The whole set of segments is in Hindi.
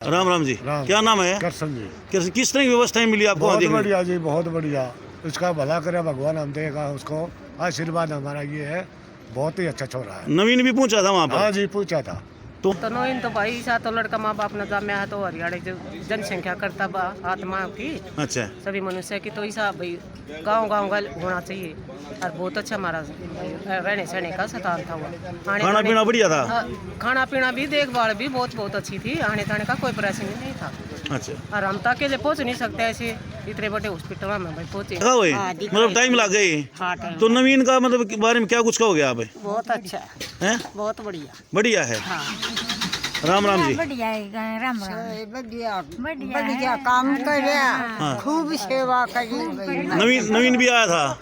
राम राम जी। क्या नाम है? करसन जी। किस तरह की व्यवस्थाएं मिली आपको? बहुत बढ़िया जी, बहुत बढ़िया। उसका भला करे भगवान, हम देगा उसको आशीर्वाद हमारा ये है। बहुत ही अच्छा छोरा है। नवीन भी पूछा था वहाँ पर? हाँ जी, पूछा था। तो नवीन तो भाई सा तो लड़का माँ बाप न जामे है तो हरियाणा जो जनसंख्या करता बा आत्मा की अच्छा, सभी मनुष्य की, तो ऐसा भाई गांव गांव का होना चाहिए। और बहुत अच्छा हमारा रहने सहने का स्थान था वो। खाना पीना बढ़िया था? खाना पीना भी, देखभाल भी बहुत बहुत अच्छी थी। आने जाने का कोई परेशानी नहीं था। अच्छा। और हम तक अकेले पहुँच नहीं सकते ऐसे इतने बड़े हॉस्पिटल में भाई पहुँचे। मतलब टाइम लग गई। तो नवीन का मतलब के बारे में क्या कुछ कहोगे आप? बहुत अच्छा है, बहुत बढ़िया बढ़िया है। हाँ। राम राम जी। बढ़िया है, राम राम। बढ़िया बढ़िया बढ़िया है। काम करे, हाँ। खूब सेवा करी। नवीन भी आया था?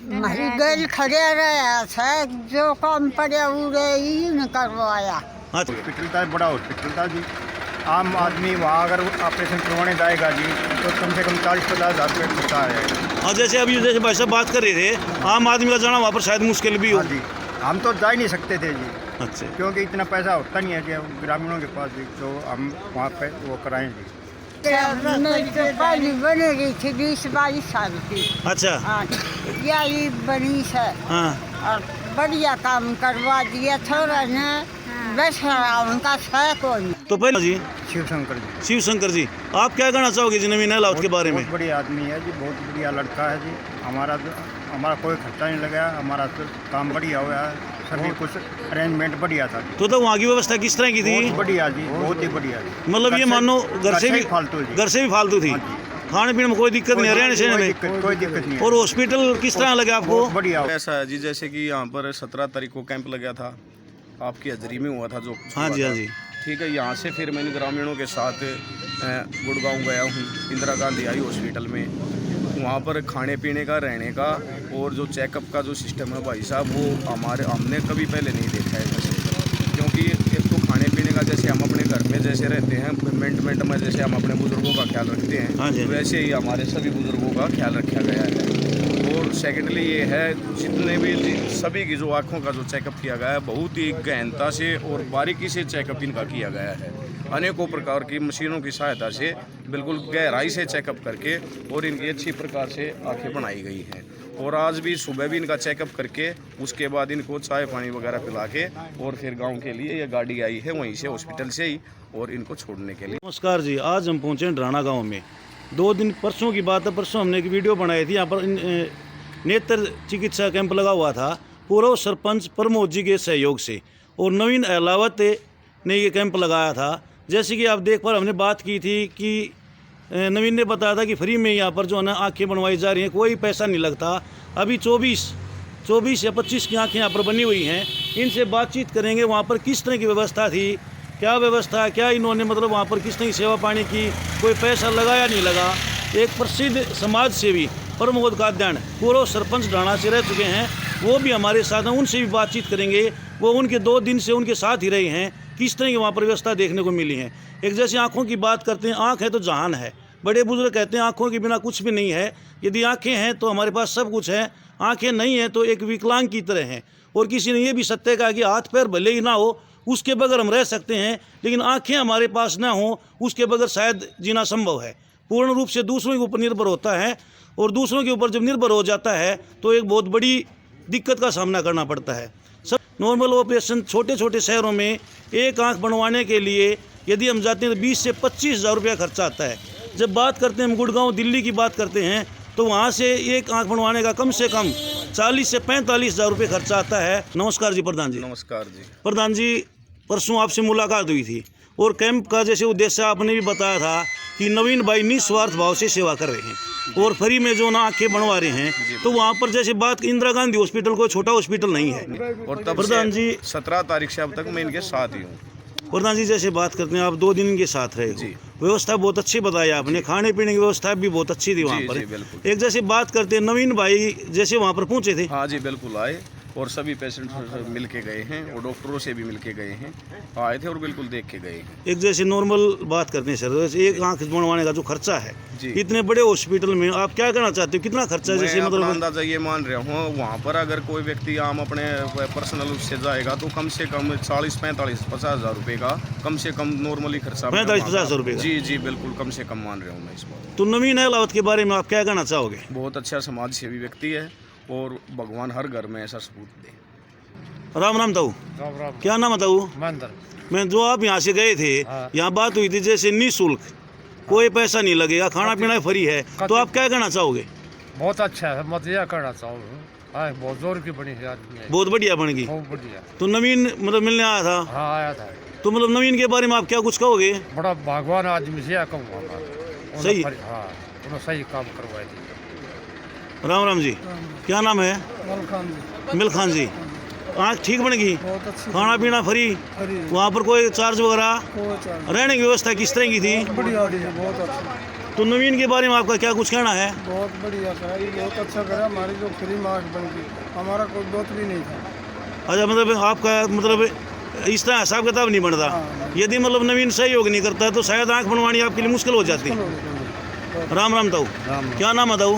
हमारी गैल खड़े रहा है, जो काम पड़े उड़े ही न करवाया। अच्छा। हॉस्पिटल था, बड़ा हॉस्पिटल था जी। आम आदमी वहाँ अगर ऑपरेशन करवाने जाएगा जी तो कम से कम 40-50 हज़ार रुपये खर्चा आ जाएगा। और जैसे अभी जैसे भाई साहब बात कर रहे थे, आम आदमी का जाना वहाँ पर शायद मुश्किल भी हो। हाँ जी, हम तो जा ही नहीं सकते थे जी, अच्छा। क्योंकि इतना पैसा होता नहीं है कि ग्रामीणों के पास भी, तो हम वहाँ पे वो कराएं जी। पहली बनी रही थी 20-22 साल की। अच्छा। हाँ, यही बनी है हाँ। और बढ़िया काम करवा दिया थोड़ा ने। बस उनका है कोई। तो पहले जी शिव शंकर जी, शिव शंकर जी, आप क्या कहना चाहोगे जी नवीन अहलावत के बारे में? बहुत बढ़िया आदमी है जी, बहुत बढ़िया लड़का है जी। हमारा कोई खर्चा नहीं लगा, हमारा तो काम बढ़िया हुआ है, सभी कुछ अरेंजमेंट बढ़िया था। तो वहाँ की व्यवस्था किस तरह की थी? बहुत बढ़िया जी, बहुत ही बढ़िया जी। मतलब ये मानो घर से भी फालतू जी, घर से भी फालतू थी। हाँ जी। खाने पीने में कोई दिक्कत नहीं है, रहने सहने में कोई दिक्कत नहीं है। और हॉस्पिटल किस तरह लगे आपको? बहुत बढ़िया। ऐसा है जी, जैसे कि यहाँ पर 17 तारीख को कैंप लगा था, आपकी हाजरी में हुआ था जो कुछ हाँ हुआ जी, था। हाँ जी। ठीक है, यहाँ से फिर मैंने ग्रामीणों के साथ गुड़गांव गया हूँ, इंदिरा गांधी आई हॉस्पिटल में। वहाँ पर खाने पीने का, रहने का और जो चेकअप का जो सिस्टम है भाई साहब, वो हमने कभी पहले नहीं देखा है वैसे। क्योंकि एक तो खाने पीने का, जैसे हम अपने घर में जैसे रहते हैं मिनट में जैसे हम अपने बुज़ुर्गों का ख्याल रखते हाँ जी। हैं, वैसे ही हमारे सभी बुज़ुर्गों का ख्याल रखा गया है। और सेकेंडली ये है, जितने भी सभी की जो आँखों का जो चेकअप किया गया है, बहुत ही गहनता से और बारीकी से चेकअप इनका किया गया है। अनेकों प्रकार की मशीनों की सहायता से बिल्कुल गहराई से चेकअप करके और इनकी अच्छी प्रकार से आँखें बनाई गई हैं। और आज भी सुबह भी इनका चेकअप करके उसके बाद इनको चाय पानी वगैरह पिला के और फिर गांव के लिए ये गाड़ी आई है वहीं से हॉस्पिटल से ही और इनको छोड़ने के लिए। नमस्कार जी, आज हम पहुँचे ढराना गांव में। 2 दिन परसों की बात है, परसों हमने एक वीडियो बनाई थी। यहाँ पर नेत्र चिकित्सा कैंप लगा हुआ था, पूर्व सरपंच प्रमोद जी के सहयोग से, और नवीन अहलावत ने ये कैंप लगाया था। जैसे कि आप देख पर हमने बात की थी कि नवीन ने बताया था कि फ्री में यहाँ पर जो है ना आँखें बनवाई जा रही हैं, कोई पैसा नहीं लगता। अभी 24 या 25 की आँखें यहाँ पर बनी हुई हैं। इनसे बातचीत करेंगे वहाँ पर किस तरह की व्यवस्था थी, क्या व्यवस्था, क्या इन्होंने मतलब वहाँ पर किस तरह की सेवा पानी की, कोई पैसा लगाया नहीं लगा। एक प्रसिद्ध समाज सेवी प्रमोद काद्यान, पूर्व सरपंच ढाणा से रह चुके हैं, वो भी हमारे साथ हैं। उनसे भी बातचीत करेंगे। वो उनके 2 दिन से उनके साथ ही रहे हैं, किस तरह की वहाँ पर व्यवस्था देखने को मिली है। एक जैसे आँखों की बात करते हैं, आँख है तो जहान है। बड़े बुजुर्ग कहते हैं आँखों के बिना कुछ भी नहीं है। यदि आँखें हैं तो हमारे पास सब कुछ है, आँखें नहीं हैं तो एक विकलांग की तरह हैं। और किसी ने ये भी सत्य कहा कि हाथ पैर भले ही ना हो उसके बगैर हम रह सकते हैं, लेकिन आँखें हमारे पास ना हो उसके बगैर शायद जीना संभव है। पूर्ण रूप से दूसरों के ऊपर निर्भर होता है, और दूसरों के ऊपर जब निर्भर हो जाता है तो एक बहुत बड़ी दिक्कत का सामना करना पड़ता है। सब नॉर्मल ऑपरेशन छोटे छोटे शहरों में एक आंख बनवाने के लिए यदि हम जाते हैं तो 20 से 25 हज़ार रुपया खर्चा आता है। जब बात करते हैं हम गुड़गांव दिल्ली की बात करते हैं तो वहाँ से एक आंख बनवाने का कम से कम 40 से 45 हज़ार रुपये खर्चा आता है। नमस्कार जी प्रधान जी। नमस्कार जी। प्रधान जी, परसों आपसे मुलाकात हुई थी और कैंप का जैसे उद्देश्य आपने भी बताया था कि नवीन भाई निस्वार्थ भाव से सेवा कर रहे हैं और फ्री में जो ना आँखें बनवा रहे हैं। तो वहाँ पर जैसे बात इंदिरा गांधी हॉस्पिटल कोई छोटा हॉस्पिटल नहीं है। और तब प्रधान जी 17 तारीख से अब तक मैं इनके साथ ही हूँ। प्रधान जी, जैसे बात करते हैं आप 2 दिन इनके साथ रहे जी। व्यवस्था बहुत अच्छी बताई आपने, खाने पीने की व्यवस्था भी बहुत अच्छी थी वहाँ जी, पर। जी, बिल्कुल। एक जैसे बात करते हैं नवीन भाई जैसे वहाँ पर पहुँचे थे। हाँ जी, बिल्कुल आए और सभी पेशेंट मिल के गए हैं और डॉक्टरों से भी मिल के गए हैं, आए थे और बिल्कुल देख के गए हैं। एक जैसे नॉर्मल बात करते हैं सर, जैसे एक आंख बनवाने का जो खर्चा है जी। इतने बड़े हॉस्पिटल में आप क्या कहना चाहते हो, कितना खर्चा है? जैसे मैं अपना मतलब अंदाजा ये मान रहा हूँ, वहाँ पर अगर कोई व्यक्ति आम अपने पर्सनल उससे जाएगा तो कम से कम 40-45-50 हज़ार रुपये का कम से कम नॉर्मली खर्चा 45-50 हज़ार रुपये का? जी जी बिल्कुल, कम से कम मान रहा हूँ मैं इस बात। तो नवीन अहलावत के बारे में आप क्या कहना चाहोगे? बहुत अच्छा समाज सेवी व्यक्ति है और भगवान हर घर में ऐसा सबूत दे। राम राम ताऊ, क्या नाम है ताऊ? मंदिर मैं जो आप यहाँ से गए थे, यहाँ बात हुई थी जैसे निःशुल्क, कोई पैसा नहीं लगेगा, खाना पीना फ्री है, तो आप क्या कहना चाहोगे? बहुत अच्छा है, मत यह करना चाहूँ। हाँ, बहुत जोर की बनी है आदमी है, बहुत बढ़िया बन गई। बहुत बढ़िया। तो नवीन मतलब मिलने आया था, हाँ आया था, तो मतलब नवीन के बारे में आप क्या कुछ कहोगे? बड़ा भगवान आदमी से कहूँगा। सही। हाँ, उन्होंने सही काम करवाए थे। राम राम जी, क्या नाम है? मिल खान जी। आँख ठीक बन गई, खाना पीना फ्री, वहाँ पर कोई चार्ज वगैरह, रहने की व्यवस्था किस तरह की थी? बढ़िया बहुत अच्छा। तो नवीन के बारे में आपका क्या कुछ कहना है? बहुत बढ़िया करा, ये बहुत अच्छा करा। हमारी जो फ्री मार्क बन गई, हमारा कोई दोस्त भी नहीं था। अच्छा, मतलब आपका मतलब इस तरह हिसाब किताब नहीं बनता, यदि मतलब नवीन सहयोग नहीं करता तो शायद आँख बनवानी आपके लिए मुश्किल हो जाती। राम राम ताऊ, क्या नाम है ताऊ?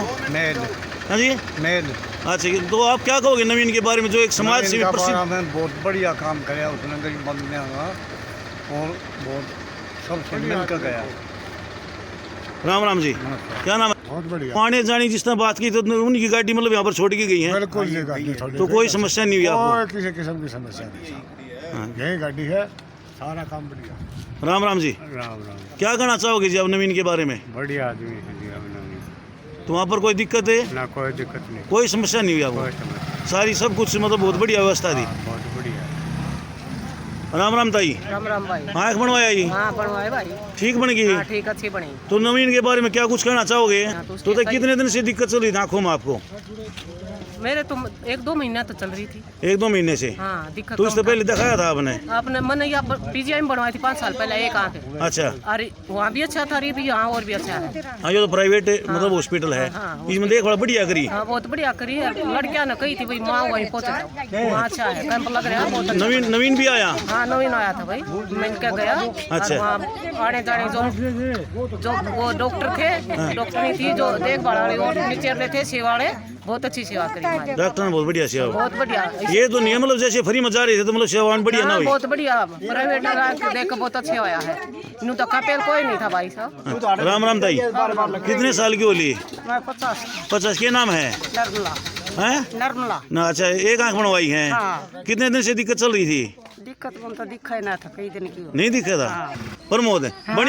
हाँ जी, अच्छा, तो आप क्या कहोगे नवीन के बारे में, जो एक समाज सेवी प्रसिद्ध? बहुत बढ़िया काम कराया उसने, गरीब बंदने और बहुत सबसे मिलकर गया। राम राम जी, क्या नाम है? बहुत बढ़िया, आने जाने जिस तरह बात की तो उनकी गाड़ी मतलब यहाँ पर छोड़ के गई है, बिल्कुल ये गाड़ी थोड़ी, तो कोई समस्या नहीं हुई आपको? कोई किसी किस्म की समस्या नहीं। यही गाड़ी है, सारा काम बढ़िया। राम राम जी, राम राम, क्या कहना चाहोगे जी आप नवीन के बारे में? बढ़िया आदमी है जी, अभिनव। तो वहाँ पर कोई दिक्कत है? ना कोई दिक्कत नहीं, कोई समस्या नहीं हुई आपको? कोई समस्या, सारी सब कुछ मतलब बहुत बढ़िया व्यवस्था थी। बहुत बढ़िया। राम राम ताई, राम राम भाई। आँख बनवाया जी, हाँ बनवाए भाई। ठीक बन गई? हाँ ठीक, अच्छी बनी। तो नवीन के बारे में क्या कुछ कहना चाहोगे? तो उसके तो कितने दिन से दिक्कत चल रही थी आँखों में आपको? मेरे तो 1-2 महीना तो चल रही थी। 1-2 महीने से? हाँ, दिक्कत तो इससे कम पहले दिखाया था आपने? था। आपने मैंने यहाँ पीजीआई में बनवाई थी 5 साल पहले, एक आँख। अच्छा, अरे वहाँ भी अच्छा था, अरे भी यहाँ और भी अच्छा है। हाँ, ये तो प्राइवेट मतलब हॉस्पिटल है, हाँ, इसमें देख बड़ा बढ़िया करी। हाँ बहुत बढ़िया करी है। लड़कियाँ ने कही थी भाई माँ वहीं पहुँच जाओ, वहाँ अच्छा है, कैंप लग रहा है बहुत अच्छा। नवीन भी आया? हाँ नवीन आया था भाई, मैं क्या गया। अच्छा। और वहाँ आने जाने जो वो डॉक्टर थे, डॉक्टर नहीं थी जो देखभाल वाले, वो नीचे वाले थे सेवा वाले, बहुत अच्छी सेवा करी हमारी। डॉक्टर ने बहुत बढ़िया सेवा। बहुत बढ़िया। ये तो नहीं है मतलब जैसे फ्री में जा रहे थे तो मतलब सेवा बढ़िया ना हाँ, हुई? बहुत बढ़िया, प्राइवेट देख बहुत अच्छे होया है। यूँ तो कपेल कोई नहीं था भाई साहब। राम राम ताई, कितने साल की होली? मैं 50। 50। क्या नाम है? नरमला। हैं? नरमला। ना, अच्छा, एक आंख बनवाई है। हाँ। कितने दिन से दिक्कत चल रही थी? दिक्कत तो दिखा ही ना था, कई दिन की। नहीं दिखा था? प्रमोद, बड़ी